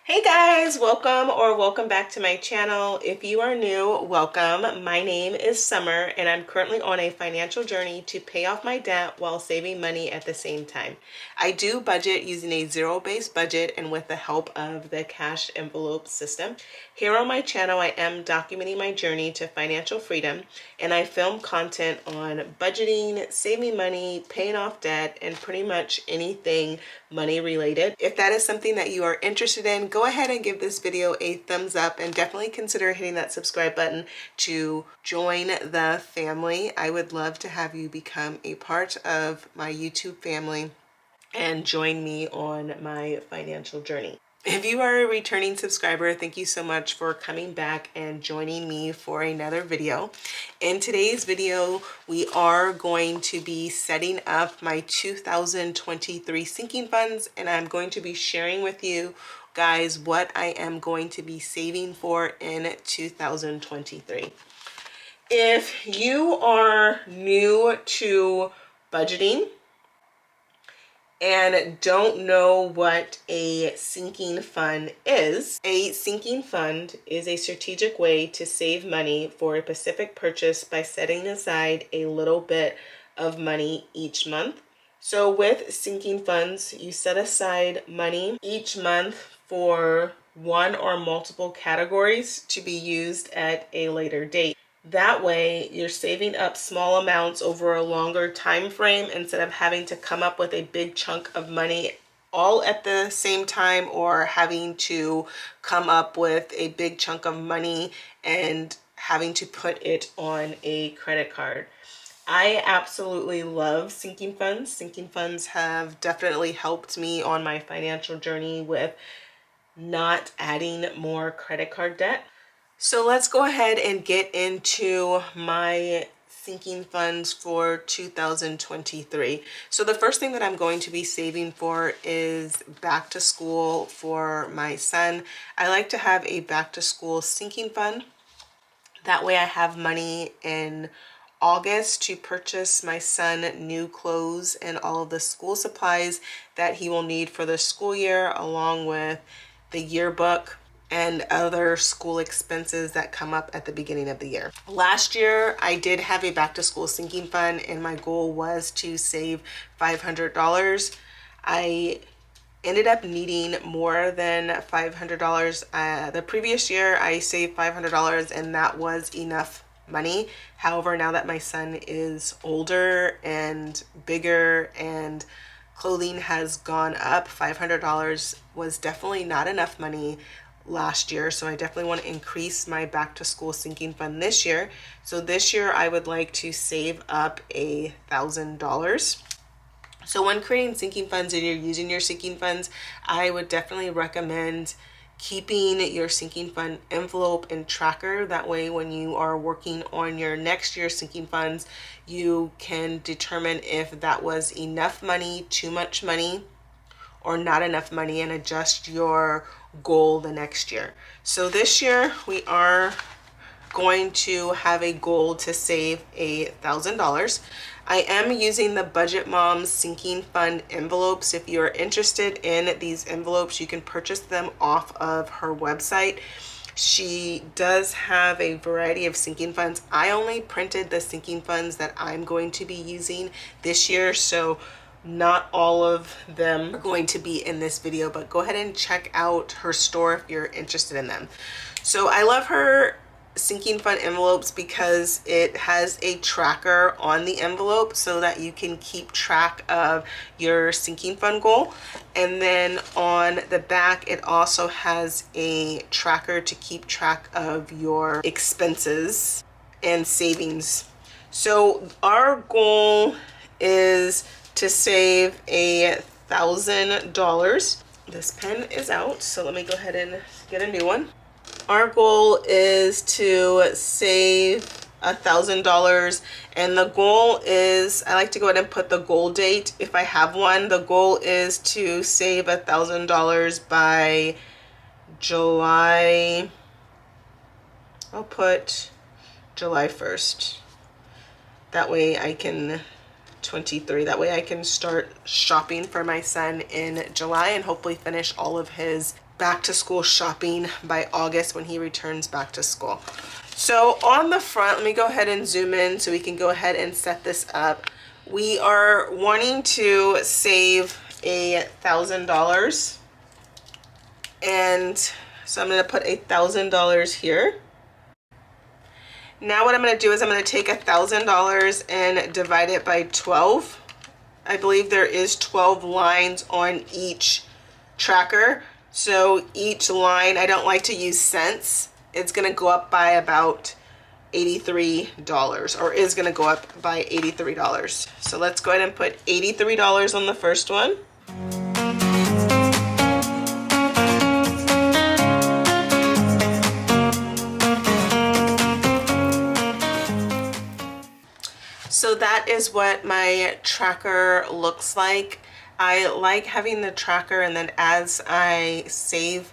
Hey guys, welcome back to my channel. If you are new, welcome. My name is Summer and I'm currently on a financial journey to pay off my debt while saving money at the same time. I do budget using a zero-based budget and with the help of the cash envelope system. Here on my channel, I am documenting my journey to financial freedom, and I film content on budgeting, saving money, paying off debt, and pretty much anything money related. If that is something that you are interested in, go ahead and give this video a thumbs up and definitely consider hitting that subscribe button to join the family. I would love to have you become a part of my YouTube family and join me on my financial journey. If you are a returning subscriber, thank you so much for coming back and joining me for another video. In today's video, we are going to be setting up my 2023 sinking funds, and I'm going to be sharing with you guys what I am going to be saving for in 2023. If you are new to budgeting and don't know what a sinking fund is, a sinking fund is a strategic way to save money for a specific purchase by setting aside a little bit of money each month. So with sinking funds, you set aside money each month for one or multiple categories to be used at a later date. That way, you're saving up small amounts over a longer time frame instead of having to come up with a big chunk of money all at the same time, or having to come up with a big chunk of money and having to put it on a credit card. I absolutely love sinking funds. Sinking funds have definitely helped me on my financial journey with not adding more credit card debt. So let's go ahead and get into my sinking funds for 2023. So the first thing that I'm going to be saving for is back to school for my son. I like to have a back to school sinking fund. That way I have money in August to purchase my son new clothes and all of the school supplies that he will need for the school year, along with the yearbook and other school expenses that come up at the beginning of the year. Last year, I did have a back to school sinking fund and my goal was to save $500. I ended up needing more than $500. The previous year, I saved $500 and that was enough money. However, now that my son is older and bigger and clothing has gone up, $500 was definitely not enough money last year. So I definitely want to increase my back to school sinking fund this year. So this year I would like to save up $1,000. So when creating sinking funds and you're using your sinking funds, I would definitely recommend keeping your sinking fund envelope and tracker. That way when you are working on your next year's sinking funds, you can determine if that was enough money, too much money, or not enough money, and adjust your goal the next year. So this year we are going to have a goal to save $1,000. I am using the Budget Moms Sinking Fund envelopes. If you are interested in these envelopes, you can purchase them off of her website. She does have a variety of sinking funds. I only printed the sinking funds that I'm going to be using this year, so not all of them are going to be in this video, but go ahead and check out her store if you're interested in them. So I love her sinking fund envelopes because it has a tracker on the envelope so that you can keep track of your sinking fund goal. And then on the back, it also has a tracker to keep track of your expenses and savings. So our goal is to save $1,000. This pen is out, so let me go ahead and get a new one. Our goal is to save $1,000, and the goal is, I like to go ahead and put the goal date if I have one. The goal is to save $1,000 by July, I'll put July 1st. That way I can 23. That way I can start shopping for my son in July and hopefully finish all of his back to school shopping by August when he returns back to school. So on the front, let me go ahead and zoom in so we can go ahead and set this up. We are wanting to save $1,000, and so I'm going to put $1,000 here. Now what I'm going to do is I'm going to take $1,000 and divide it by 12. I believe there is 12 lines on each tracker. So each line, I don't like to use cents. It's going to go up by about $83, or is going to go up by $83. So let's go ahead and put $83 on the first one. So that is what my tracker looks like. I like having the tracker, and then as I save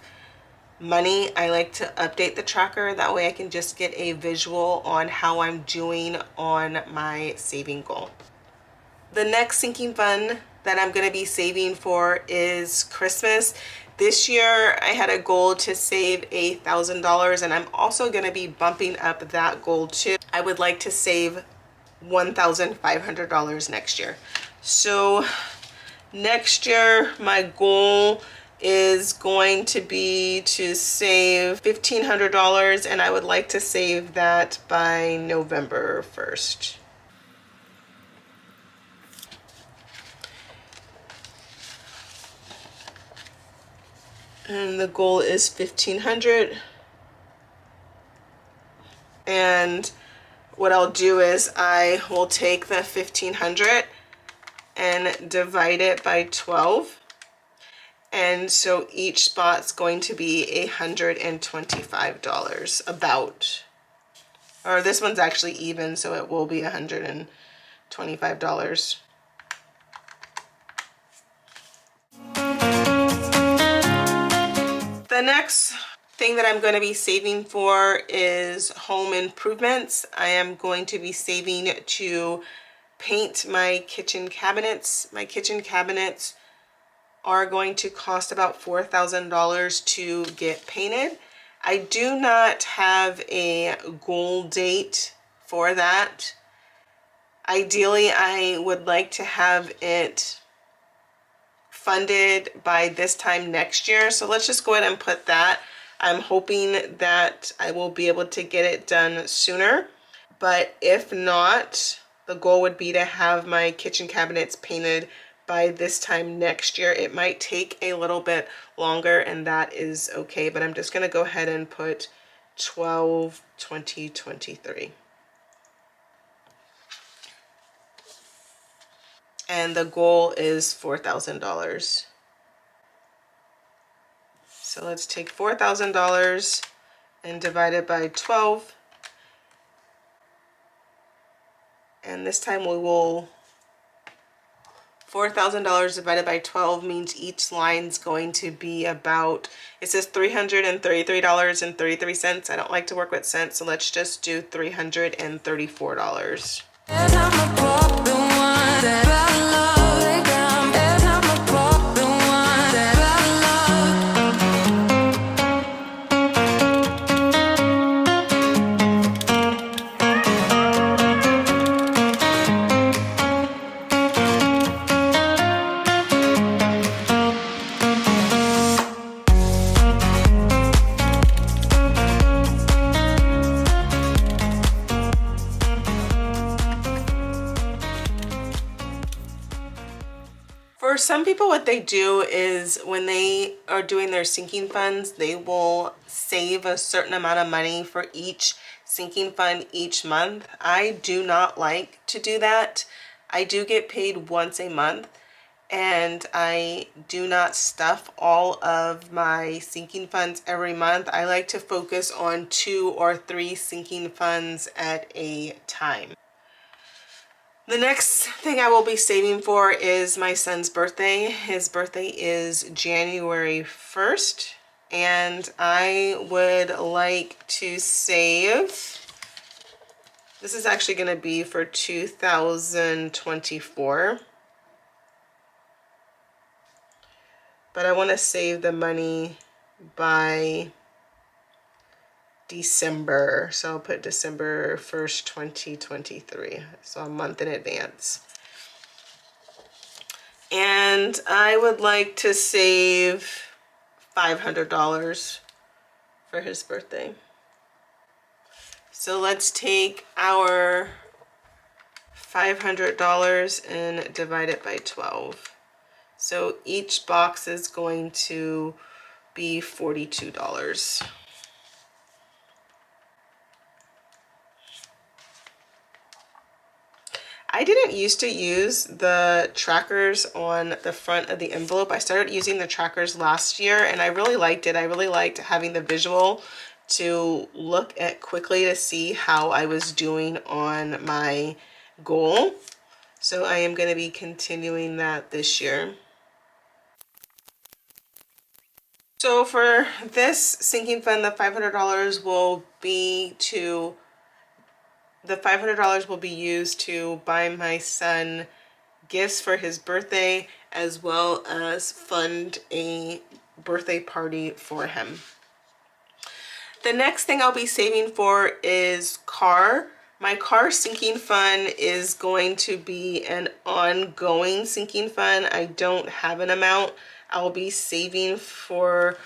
money, I like to update the tracker. That way I can just get a visual on how I'm doing on my saving goal. The next sinking fund that I'm going to be saving for is Christmas. This year I had a goal to save $1,000, and I'm also going to be bumping up that goal too. I would like to save $1,500 next year. So next year my goal is going to be to save $1,500, and I would like to save that by November 1st. And the goal is $1,500. And what I'll do is I will take the $1,500 and divide it by 12. And so each spot's going to be $125 about. Or this one's actually even, so it will be $125. The next thing that I'm going to be saving for is home improvements. I am going to be saving to paint my kitchen cabinets. My kitchen cabinets are going to cost about $4,000 to get painted. I do not have a goal date for that. Ideally, I would like to have it funded by this time next year. So let's just go ahead and put that. I'm hoping that I will be able to get it done sooner. But if not, the goal would be to have my kitchen cabinets painted by this time next year. It might take a little bit longer, and that is okay, but I'm just going to go ahead and put 12/20/23. And the goal is $4,000. So let's take $4,000 and divide it by 12. And this time we will, $4,000 divided by 12 means each line's going to be about, it says $333.33. I don't like to work with cents, so let's just do $334. For some people, what they do is when they are doing their sinking funds, they will save a certain amount of money for each sinking fund each month. I do not like to do that. I do get paid once a month, and I do not stuff all of my sinking funds every month. I like to focus on 2 or 3 sinking funds at a time. The next thing I will be saving for is my son's birthday. His birthday is January 1st, and I would like to save, this is actually going to be for 2024, but I want to save the money by December. So I'll put December 1st, 2023. So a month in advance. And I would like to save $500 for his birthday. So let's take our $500 and divide it by 12. So each box is going to be $42. I didn't used to use the trackers on the front of the envelope. I started using the trackers last year and I really liked it. I really liked having the visual to look at quickly to see how I was doing on my goal. So I am going to be continuing that this year. So for this sinking fund, the $500 will be used to buy my son gifts for his birthday, as well as fund a birthday party for him. The next thing I'll be saving for is car. My car sinking fund is going to be an ongoing sinking fund. I don't have an amount. I'll be saving for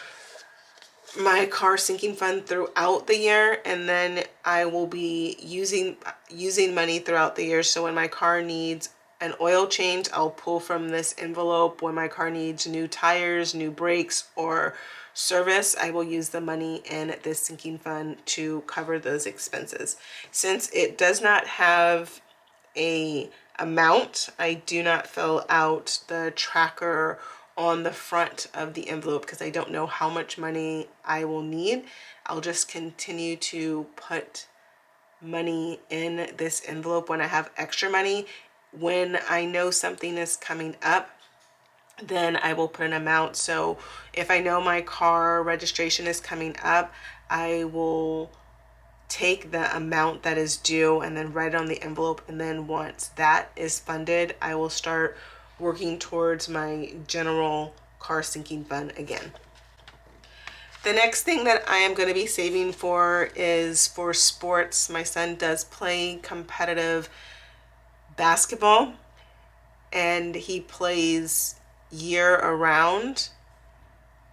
my car sinking fund throughout the year, and then I will be using money throughout the year. So when my car needs an oil change, I'll pull from this envelope. When my car needs new tires, new brakes, or service, I will use the money in this sinking fund to cover those expenses. Since it does not have a amount, I do not fill out the tracker on the front of the envelope because I don't know how much money I will need. I'll just continue to put money in this envelope when I have extra money. When I know something is coming up, then I will put an amount. So if I know my car registration is coming up, I will take the amount that is due and then write it on the envelope. And then once that is funded, I will start working towards my general car sinking fund again. The next thing that I am going to be saving for is for sports. My son does play competitive basketball and he plays year around.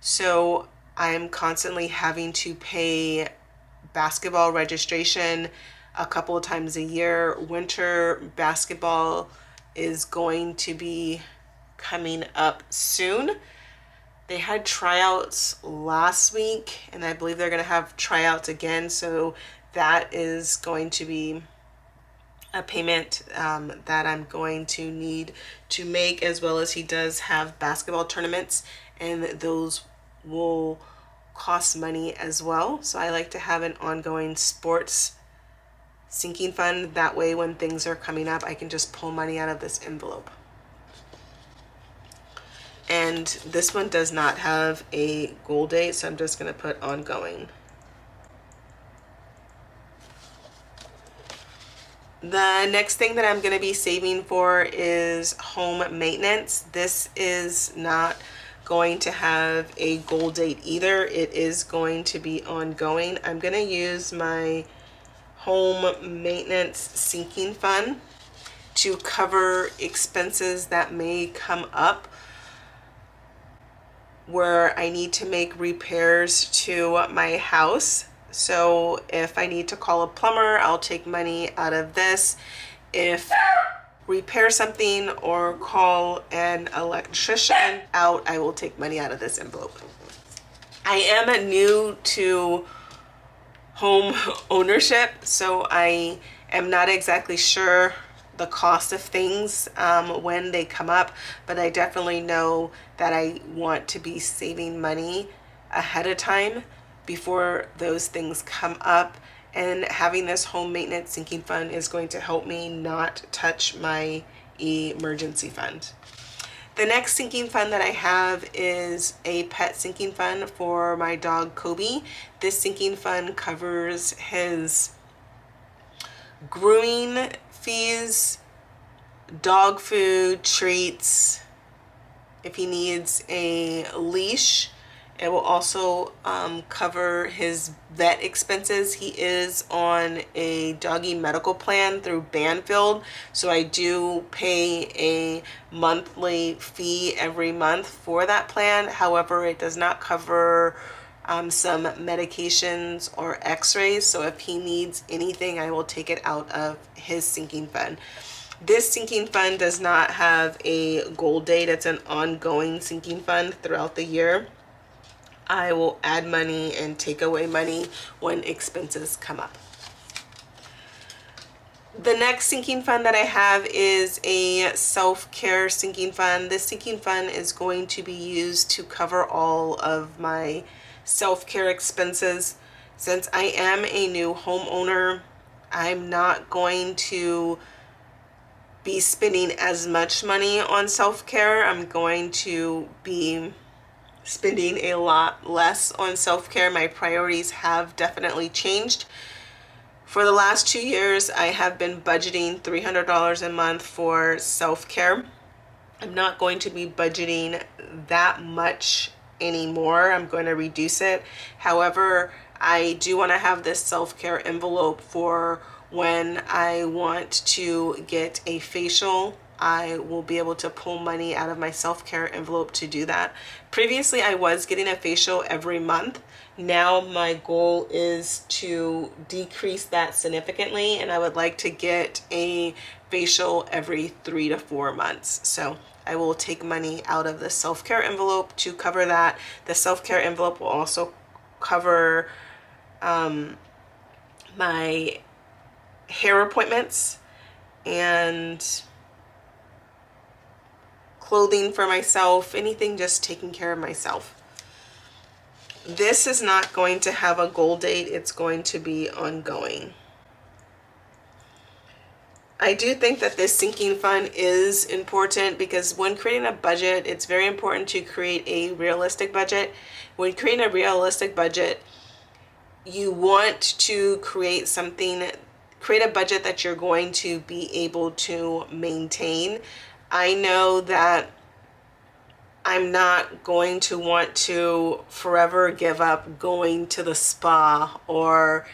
So I'm constantly having to pay basketball registration a couple of times a year. Winter basketball is going to be coming up soon. They had tryouts last week and I believe they're going to have tryouts again. So that is going to be a payment that I'm going to need to make, as well as he does have basketball tournaments and those will cost money as well. So I like to have an ongoing sports sinking fund. That way when things are coming up, I can just pull money out of this envelope. And this one does not have a goal date, so I'm just going to put ongoing. The next thing that I'm going to be saving for is home maintenance. This is not going to have a goal date either. It is going to be ongoing. I'm going to use my home maintenance sinking fund to cover expenses that may come up where I need to make repairs to my house. So if I need to call a plumber, I'll take money out of this. If repair something or call an electrician out, I will take money out of this envelope. I am new to home ownership, so I am not exactly sure the cost of things when they come up, but I definitely know that I want to be saving money ahead of time before those things come up, and having this home maintenance sinking fund is going to help me not touch my emergency fund. The next sinking fund that I have is a pet sinking fund for my dog Kobe. This sinking fund covers his grooming fees, dog food, treats, if he needs a leash, It will also cover his vet expenses. He is on a doggy medical plan through Banfield, so I do pay a monthly fee every month for that plan. However, it does not cover some medications or x-rays, so if he needs anything, I will take it out of his sinking fund. This sinking fund does not have a goal date. It's an ongoing sinking fund throughout the year. I will add money and take away money when expenses come up. The next sinking fund that I have is a self-care sinking fund. This sinking fund is going to be used to cover all of my self-care expenses. Since I am a new homeowner, I'm not going to be spending as much money on self-care. I'm going to be spending a lot less on self-care. My priorities have definitely changed. For the last 2 years, I have been budgeting $300 a month for self-care. I'm not going to be budgeting that much anymore. I'm going to reduce it. However, I do want to have this self-care envelope for when I want to get a facial. I will be able to pull money out of my self-care envelope to do that. Previously, I was getting a facial every month. Now my goal is to decrease that significantly, and I would like to get a facial every 3 to 4 months. So I will take money out of the self-care envelope to cover that. The self-care envelope will also cover my hair appointments and clothing for myself, anything just taking care of myself. This is not going to have a goal date. It's going to be ongoing. I do think that this sinking fund is important because when creating a budget, it's very important to create a realistic budget. When creating a realistic budget, you want to create a budget that you're going to be able to maintain. I know that I'm not going to want to forever give up going to the spa or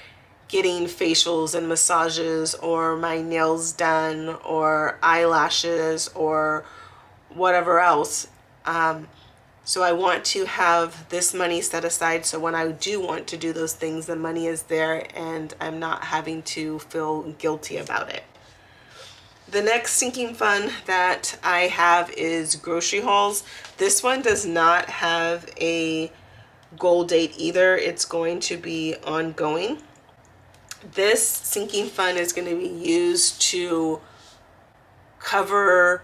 getting facials and massages or my nails done or eyelashes or whatever else. So I want to have this money set aside so when I do want to do those things, the money is there and I'm not having to feel guilty about it. The next sinking fund that I have is grocery hauls. This one does not have a goal date either. It's going to be ongoing. This sinking fund is going to be used to cover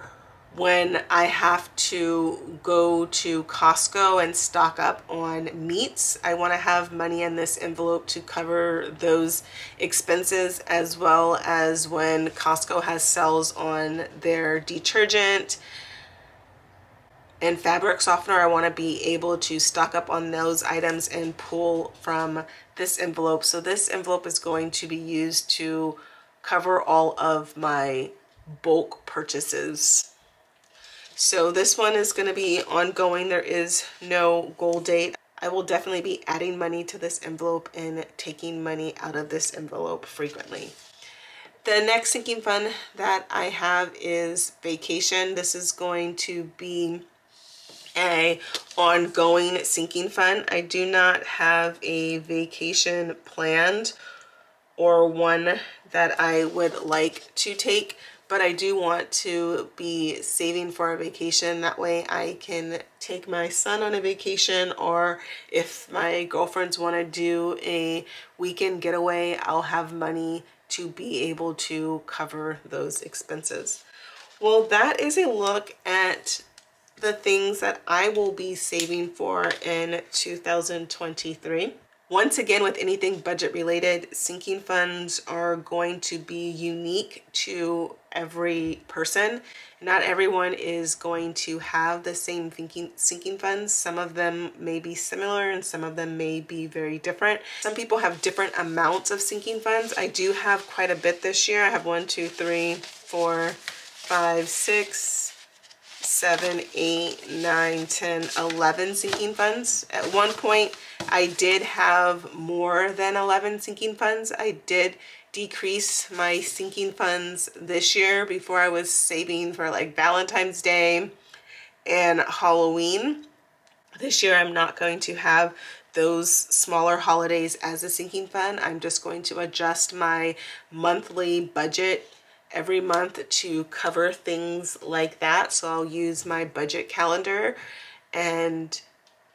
when I have to go to Costco and stock up on meats. I want to have money in this envelope to cover those expenses, as well as when Costco has sales on their detergent and fabric softener. I want to be able to stock up on those items and pull from this envelope. So this envelope is going to be used to cover all of my bulk purchases. So this one is going to be ongoing. There is no goal date. I will definitely be adding money to this envelope and taking money out of this envelope frequently. The next sinking fund that I have is vacation. This is going to be a ongoing sinking fund. I do not have a vacation planned or one that I would like to take, but I do want to be saving for a vacation. That way I can take my son on a vacation, or if my girlfriends want to do a weekend getaway, I'll have money to be able to cover those expenses. Well, that is a look at the things that I will be saving for in 2023. Once again, with anything budget related, sinking funds are going to be unique to every person. Not everyone is going to have the same sinking funds. Some of them may be similar and some of them may be very different. Some people have different amounts of sinking funds. I do have quite a bit this year. I have 1, 2, 3, 4, 5, 6, 7, 8, 9, 10, 11 sinking funds. At one point, I did have more than 11 sinking funds. I did decrease my sinking funds this year. Before, I was saving for like Valentine's Day and Halloween. This year, I'm not going to have those smaller holidays as a sinking fund. I'm just going to adjust my monthly budget every month to cover things like that. So I'll use my budget calendar, and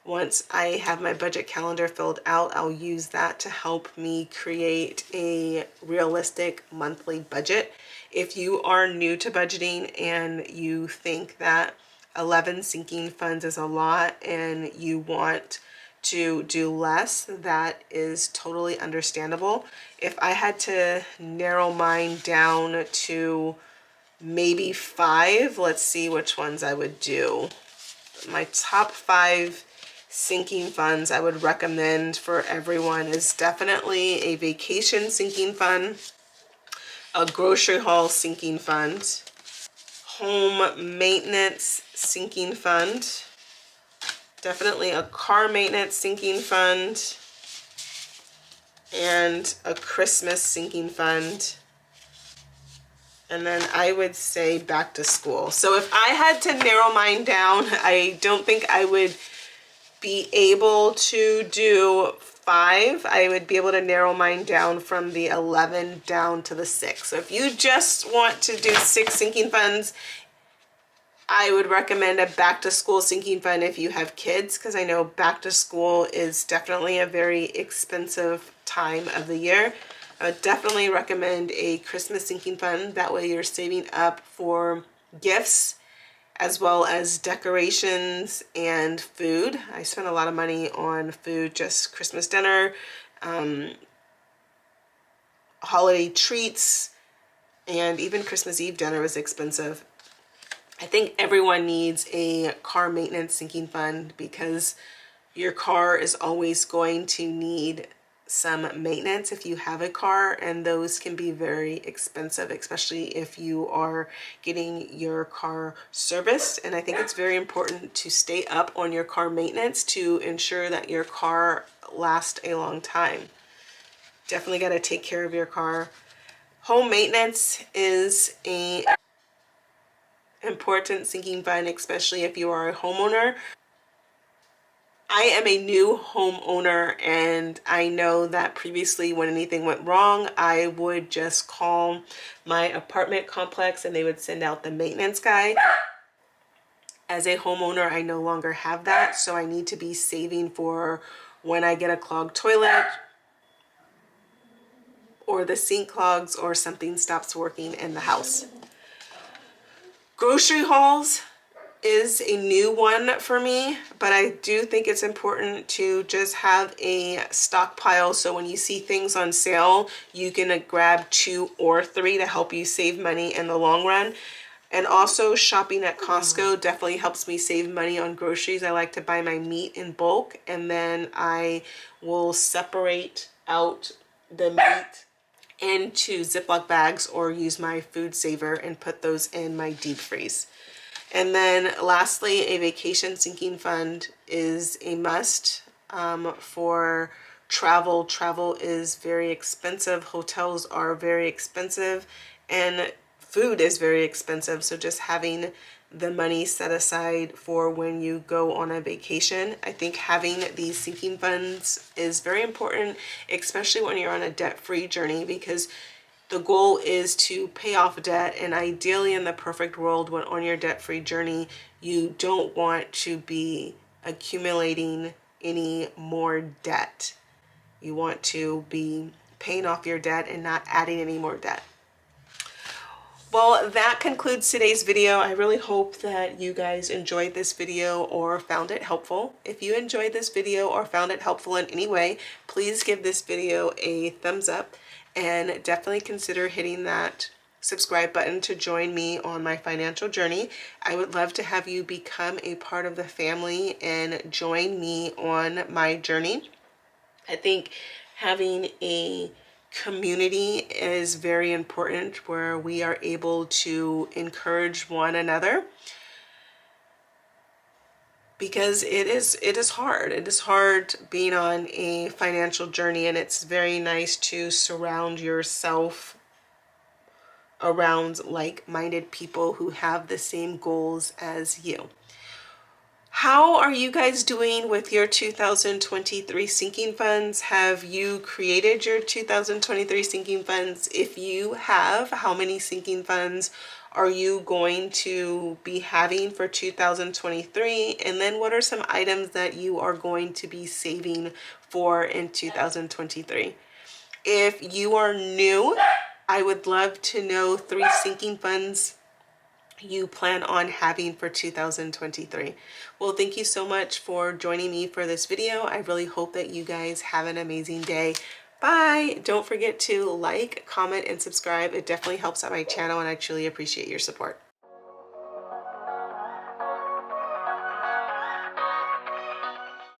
once I have my budget calendar filled out, I'll use that to help me create a realistic monthly budget. If you are new to budgeting and you think that 11 sinking funds is a lot and you want to do less, that is totally understandable. If I had to narrow mine down to maybe 5, let's see which ones I would do. My top 5 sinking funds I would recommend for everyone is definitely a vacation sinking fund, a grocery haul sinking fund, home maintenance sinking fund, definitely a car maintenance sinking fund, and a Christmas sinking fund. And then I would say back to school. So if I had to narrow mine down, I don't think I would be able to do 5. I would be able to narrow mine down from the 11 down to the 6. So if you just want to do 6 sinking funds, I would recommend a back to school sinking fund if you have kids, because I know back to school is definitely a very expensive time of the year. I would definitely recommend a Christmas sinking fund. That way you're saving up for gifts as well as decorations and food. I spent a lot of money on food, just Christmas dinner, holiday treats, and even Christmas Eve dinner was expensive. I think everyone needs a car maintenance sinking fund because your car is always going to need some maintenance if you have a car, and those can be very expensive, especially if you are getting your car serviced. And I think it's very important to stay up on your car maintenance to ensure that your car lasts a long time. Definitely got to take care of your car. Home maintenance is a important sinking fund, especially if you are a homeowner. I am a new homeowner, and I know that previously when anything went wrong, I would just call my apartment complex and they would send out the maintenance guy. As a homeowner, I no longer have that, so I need to be saving for when I get a clogged toilet or the sink clogs or something stops working in the house. Grocery hauls is a new one for me, but I do think it's important to just have a stockpile, so when you see things on sale, you can grab 2 or 3 to help you save money in the long run. And also, shopping at Costco definitely helps me save money on groceries. I like to buy my meat in bulk, and then I will separate out the meat into Ziploc bags or use my food saver and put those in my deep freeze. And then lastly, a vacation sinking fund is a must for travel. Travel is very expensive. Hotels are very expensive, and food is very expensive. So just having the money set aside for when you go on a vacation, I think having these sinking funds is very important, especially when you're on a debt-free journey, because the goal is to pay off debt, and ideally in the perfect world, when on your debt-free journey, you don't want to be accumulating any more debt. You want to be paying off your debt and not adding any more debt. Well, that concludes today's video. I really hope that you guys enjoyed this video or found it helpful. If you enjoyed this video or found it helpful in any way, please give this video a thumbs up and definitely consider hitting that subscribe button to join me on my financial journey. I would love to have you become a part of the family and join me on my journey. I think having a community is very important where we are able to encourage one another. because it is hard. It is hard being on a financial journey, and it's very nice to surround yourself around like-minded people who have the same goals as you. How are you guys doing with your 2023 sinking funds? Have you created your 2023 sinking funds? If you have, how many sinking funds are you going to be having for 2023? And then what are some items that you are going to be saving for in 2023? If you are new, I would love to know 3 sinking funds you plan on having for 2023. Well, thank you so much for joining me for this video. I really hope that you guys have an amazing day. Bye. Don't forget to like, comment, and subscribe. It definitely helps out my channel, and I truly appreciate your support.